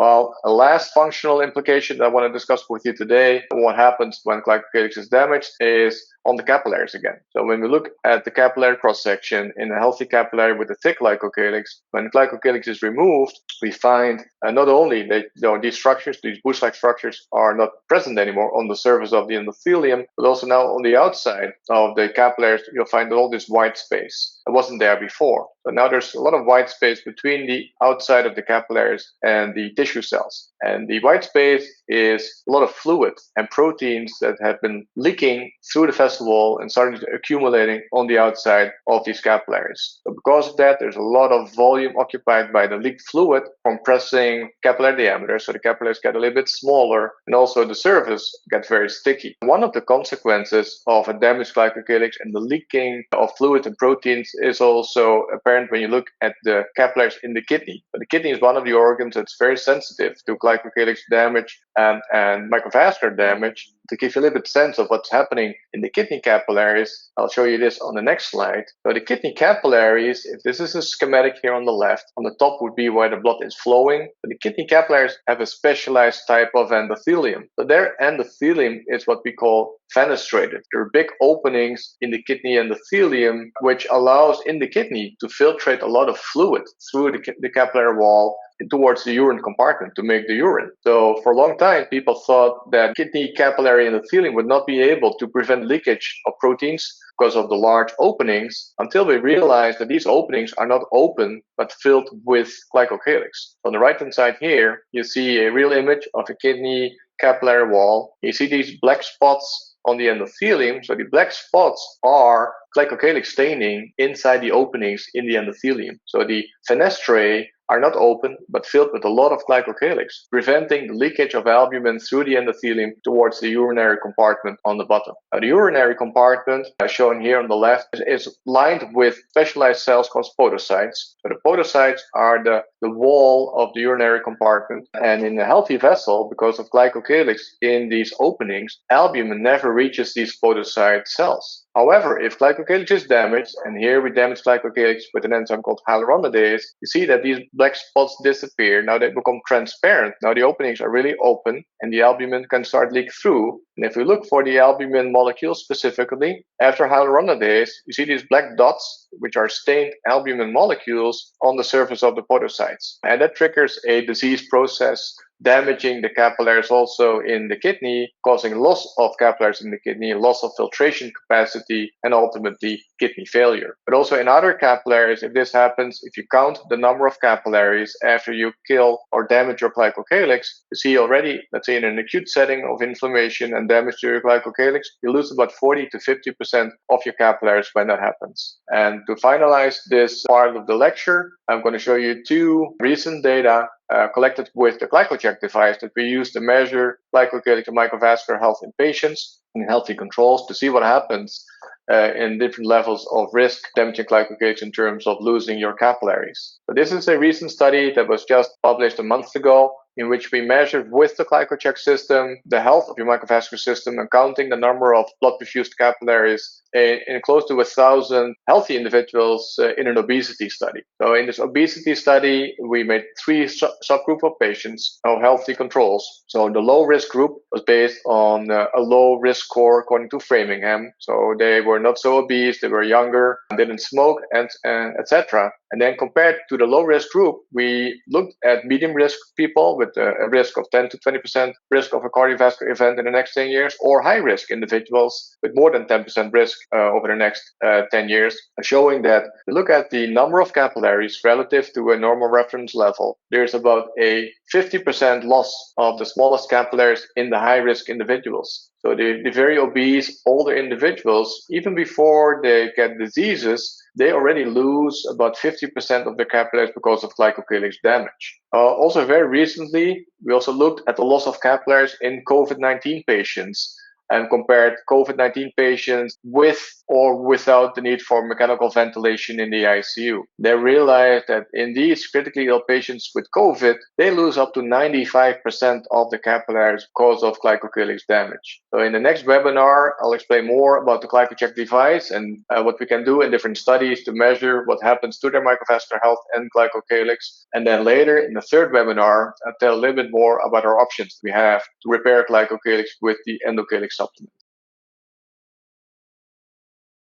Well, a last functional implication that I want to discuss with you today, what happens when glycocalyx is damaged, is on the capillaries again. So when we look at the capillary cross-section in a healthy capillary with a thick glycocalyx, when glycocalyx is removed, we find not only that these structures, these bush-like structures, are not present anymore on the surface of the endothelium, but also now on the outside of the capillaries, you'll find all this white space. It wasn't there before. So now there's a lot of white space between the outside of the capillaries and the tissue cells. And the white space is a lot of fluid and proteins that have been leaking through the vessel wall and starting to accumulating on the outside of these capillaries. So because of that, there's a lot of volume occupied by the leaked fluid, compressing capillary diameter. So the capillaries get a little bit smaller, and also the surface gets very sticky. One of the consequences of a damaged glycocalyx and the leaking of fluid and proteins is also apparent when you look at the capillaries in the kidney. The kidney is one of the organs that's very sensitive to glycocalyx damage and microvascular damage. To give you a little bit sense of what's happening in the kidney capillaries, I'll show you this on the next slide. So the kidney capillaries, if this is a schematic here on the left, on the top would be where the blood is flowing. But the kidney capillaries have a specialized type of endothelium. So their endothelium is what we call fenestrated. There are big openings in the kidney endothelium, which allows in the kidney to filtrate a lot of fluid through the capillary wall towards the urine compartment to make the urine. So for a long time, people thought that kidney capillary endothelium would not be able to prevent leakage of proteins because of the large openings, until we realized that these openings are not open but filled with glycocalyx. On the right-hand side here, you see a real image of a kidney capillary wall. You see these black spots on the endothelium. So the black spots are glycocalyx staining inside the openings in the endothelium. So the fenestrae are not open but filled with a lot of glycocalyx, preventing the leakage of albumin through the endothelium towards the urinary compartment on the bottom. Now, the urinary compartment, shown here on the left, is lined with specialized cells called podocytes. So the podocytes are the wall of the urinary compartment, and in a healthy vessel, because of glycocalyx in these openings, albumin never reaches these podocyte cells. However, if glycocalyx is damaged, and here we damage glycocalyx with an enzyme called hyaluronidase, you see that these black spots disappear. Now they become transparent. Now the openings are really open, and the albumin can start leak through. And if we look for the albumin molecule specifically, after hyaluronidase, you see these black dots, which are stained albumin molecules on the surface of the podocytes. And that triggers a disease process, damaging the capillaries also in the kidney, causing loss of capillaries in the kidney, loss of filtration capacity, and ultimately kidney failure. But also in other capillaries, if this happens, if you count the number of capillaries after you kill or damage your glycocalyx, you see already, let's say in an acute setting of inflammation and damage to your glycocalyx, you lose about 40 to 50% of your capillaries when that happens. And to finalize this part of the lecture, I'm going to show you two recent data collected with the GlycoCheck device that we use to measure glycocalyx and microvascular health in patients in healthy controls to see what happens in different levels of risk damaging glycocalyx in terms of losing your capillaries. So this is a recent study that was just published a month ago, in which we measured with the GlycoCheck system the health of your microvascular system and counting the number of blood perfused capillaries in close to 1,000 healthy individuals in an obesity study. So in this obesity study, we made three subgroup of patients, healthy controls. So the low risk group was based on a low risk score according to Framingham. So they were not so obese, they were younger, didn't smoke, and etc. And then compared to the low risk group, we looked at medium risk people with a risk of 10 to 20% risk of a cardiovascular event in the next 10 years, or high risk individuals with more than 10% risk over the next 10 years, showing that we look at the number of capillaries relative to a normal reference level. There's about a 50% loss of the smallest capillaries in the high risk individuals. So the very obese older individuals, even before they get diseases, they already lose about 50% of their capillaries because of glycocalyx damage. Also very recently, we also looked at the loss of capillaries in COVID-19 patients. and compared COVID-19 patients with or without the need for mechanical ventilation in the ICU. They realized that in these critically ill patients with COVID, they lose up to 95% of the capillaries because of Glycocalyx damage. So in the next webinar, I'll explain more about the GlycoCheck device and what we can do in different studies to measure what happens to their microvascular health and Glycocalyx. And then later in the third webinar, I'll tell a little bit more about our options we have to repair Glycocalyx with the endocalyx supplement.